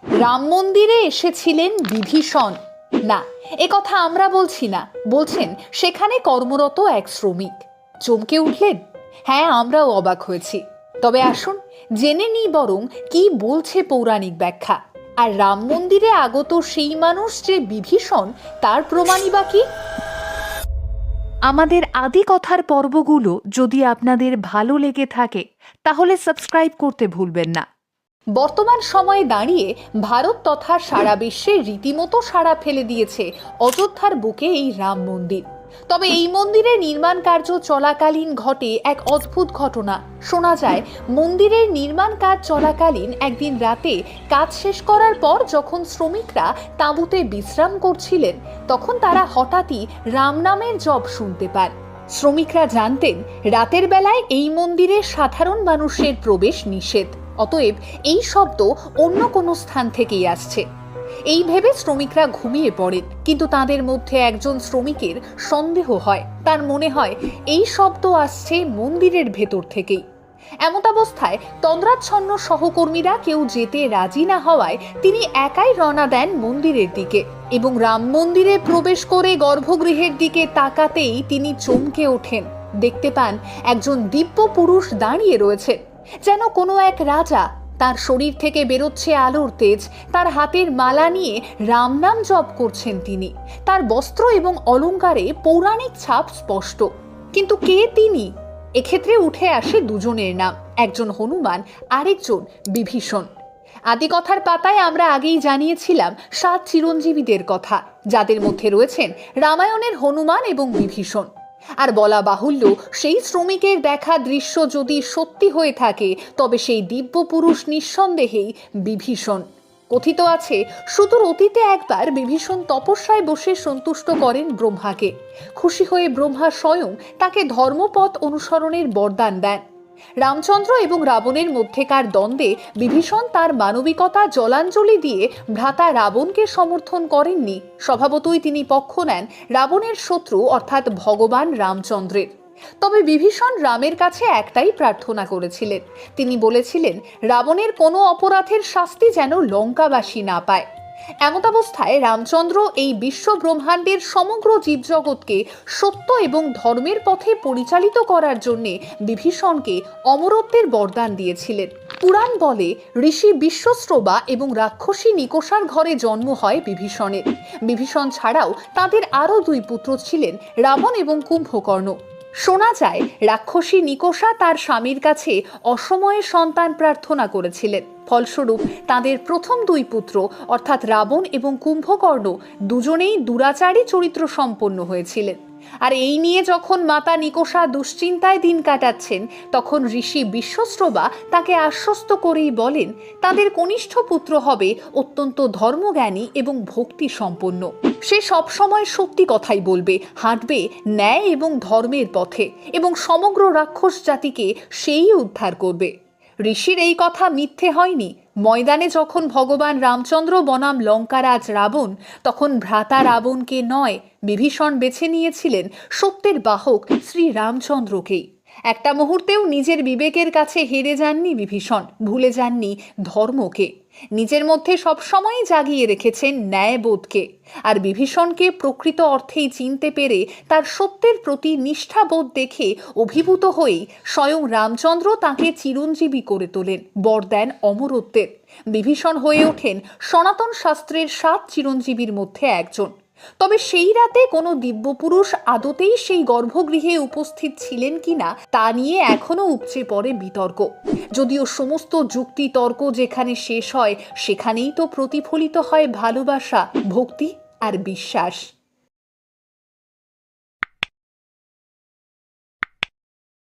রাম মন্দিরে এসেছিলেন বিভীষণ? না, এ কথা আমরা বলছি না, বলছেন সেখানে কর্মরত এক শ্রমিক। চমকে উঠলেন? হ্যাঁ, আমরাও অবাক হয়েছি। তবে আসুন জেনে নিই বরং কি বলছে পৌরাণিক ব্যাখ্যা। আর রাম মন্দিরে আগত সেই মানুষ যে বিভীষণ, তার প্রমাণই বা কি? আমাদের আদি কথার পর্বগুলো যদি আপনাদের ভালো লেগে থাকে তাহলে সাবস্ক্রাইব করতে ভুলবেন না। বর্তমান সময়ে দাঁড়িয়ে ভারত তথা সারা বিশ্বে রীতিমতো সাড়া ফেলে দিয়েছে অযোধ্যার বুকে এই রাম মন্দির। তবে এই মন্দিরের নির্মাণ কার্য চলাকালীন ঘটে এক অদ্ভুত ঘটনা। শোনা যায় মন্দিরের নির্মাণ কাজ চলাকালীন একদিন রাতে কাজ শেষ করার পর যখন শ্রমিকরা তাঁবুতে বিশ্রাম করছিলেন, তখন তারা হঠাৎই রাম নামের জপ শুনতে পান। শ্রমিকরা জানতেন রাতের বেলায় এই মন্দিরে সাধারণ মানুষের প্রবেশ নিষেধ, অতএব এই শব্দ অন্য কোনো স্থান থেকেই আসছে। এই ভেবে শ্রমিকরা ঘুমিয়ে পড়েন, কিন্তু তাদের মধ্যে একজন শ্রমিকের সন্দেহ হয়। তার মনে হয় এই শব্দ আসছে মন্দিরের ভেতর থেকেই। এমতাবস্থায় তন্দ্রাচ্ছন্ন সহকর্মীরা কেউ যেতে রাজি না হওয়ায় তিনি একাই রওনা দেন মন্দিরের দিকে এবং রাম মন্দিরে প্রবেশ করে গর্ভগৃহের দিকে তাকাতেই তিনি চমকে ওঠেন। দেখতে পান একজন দিব্য পুরুষ দাঁড়িয়ে রয়েছেন, যেন কোনো এক রাজা। তার শরীর থেকে বেরোচ্ছে আলোর তেজ, তার হাতের মালা নিয়ে রাম নাম জপ করছেন তিনি। তার বস্ত্র এবং অলংকারে পৌরাণিক ছাপ স্পষ্ট। কিন্তু কে তিনি? এক্ষেত্রে উঠে আসে দুজনের নাম, একজন হনুমান, আরেকজন বিভীষণ। আদিকথার পাতায় আমরা আগেই জানিয়েছিলাম 7 চিরঞ্জীবীদের কথা, যাদের মধ্যে রয়েছেন রামায়ণের হনুমান এবং বিভীষণ। আর বলা বাহুল্য, সেই শ্রমিকের দেখা দৃশ্য যদি সত্যি হয়ে থাকে তবে সেই দিব্য পুরুষ নিঃসন্দেহেই বিভীষণ। কথিত আছে সুদূর অতীতে একবার বিভীষণ তপস্যায় বসে সন্তুষ্ট করেন ব্রহ্মাকে। খুশি হয়ে ব্রহ্মা স্বয়ং তাকে ধর্মপথ অনুসরণের বরদান দেন। রামচন্দ্র এবং রাবণের মধ্যেকার দ্বন্দ্বে বিভীষণ তার মানবিকতা জলাঞ্জলি দিয়ে ভ্রাতা রাবণকে সমর্থন করেননি। স্বভাবতই তিনি পক্ষ নেন রাবণের শত্রু অর্থাৎ ভগবান রামচন্দ্রের। তবে বিভীষণ রামের কাছে একটাই প্রার্থনা করেছিলেন। তিনি বলেছিলেন রাবণের কোনো অপরাধের শাস্তি যেন লঙ্কাবাসী না পায়। এমতাবস্থায় রামচন্দ্র এই বিশ্ব ব্রহ্মাণ্ডের সমগ্র জীবজগৎকে সত্য এবং ধর্মের পথে পরিচালিত করার জন্য বিভীষণকে অমরত্বের বরদান দিয়েছিলেন। পুরাণ বলে ঋষি বিশ্বশ্রবা এবং রাক্ষসী নিকোষার ঘরে জন্ম হয় বিভীষণের। বিভীষণ ছাড়াও তাদের আরও 2 পুত্র ছিলেন, রাবণ এবং কুম্ভকর্ণ। শোনা যায় রাক্ষসী নিকোষা তার স্বামীর কাছে অসময়ে সন্তান প্রার্থনা করেছিলেন। ফলস্বরূপ তাদের প্রথম 2 পুত্র অর্থাৎ রাবণ এবং কুম্ভকর্ণ দুজনেই দুরাচারী চরিত্র সম্পন্ন হয়েছিলেন। আর এই নিয়ে যখন মাতা নিকোষা দুশ্চিন্তায় দিন কাটাচ্ছেন, তখন ঋষি বিশ্বশ্রবা তাকে আশ্বস্ত করেই বলেন তাদের কনিষ্ঠ পুত্র হবে অত্যন্ত ধর্মজ্ঞানী এবং ভক্তি সম্পন্ন। সে সবসময় সত্যি কথাই বলবে, হাঁটবে ন্যায় এবং ধর্মের পথে, এবং সমগ্র রাক্ষস জাতিকে সেই উদ্ধার করবে। ঋষির এই কথা মিথ্যে হয়নি। ময়দানে যখন ভগবান রামচন্দ্র বনাম লঙ্কারাজ রাবণ, তখন ভ্রাতা রাবণকে নয়, বিভীষণ বেছে নিয়েছিলেন সত্যের বাহক শ্রী রামচন্দ্রকেই। একটা মুহূর্তেও নিজের বিবেকের কাছে হেরে যাননি বিভীষণ, ভুলে যাননি ধর্মকে। নিজের মধ্যে সবসময়ই জাগিয়ে রেখেছেন ন্যায়বোধকে। আর বিভীষণকে প্রকৃত অর্থেই চিনতে পেরে তার সত্যের প্রতি নিষ্ঠাবোধ দেখে অভিভূত হয়েই স্বয়ং রামচন্দ্র তাকে চিরঞ্জীবী করে তোলেন, বর দেন অমরত্বের। বিভীষণ হয়ে ওঠেন সনাতন শাস্ত্রের 7 চিরঞ্জীবীর মধ্যে একজন। তবে সেই রাতে কোনো দিব্যপুরুষ আদতেই সেই গর্ভগৃহে উপস্থিত ছিলেন কিনা তা নিয়ে এখনো উপচে পড়ে বিতর্ক। যদিও সমস্ত যুক্তি তর্ক যেখানে শেষ হয় সেখানেই তো প্রতিফলিত হয় ভালোবাসা, ভক্তি আর বিশ্বাস।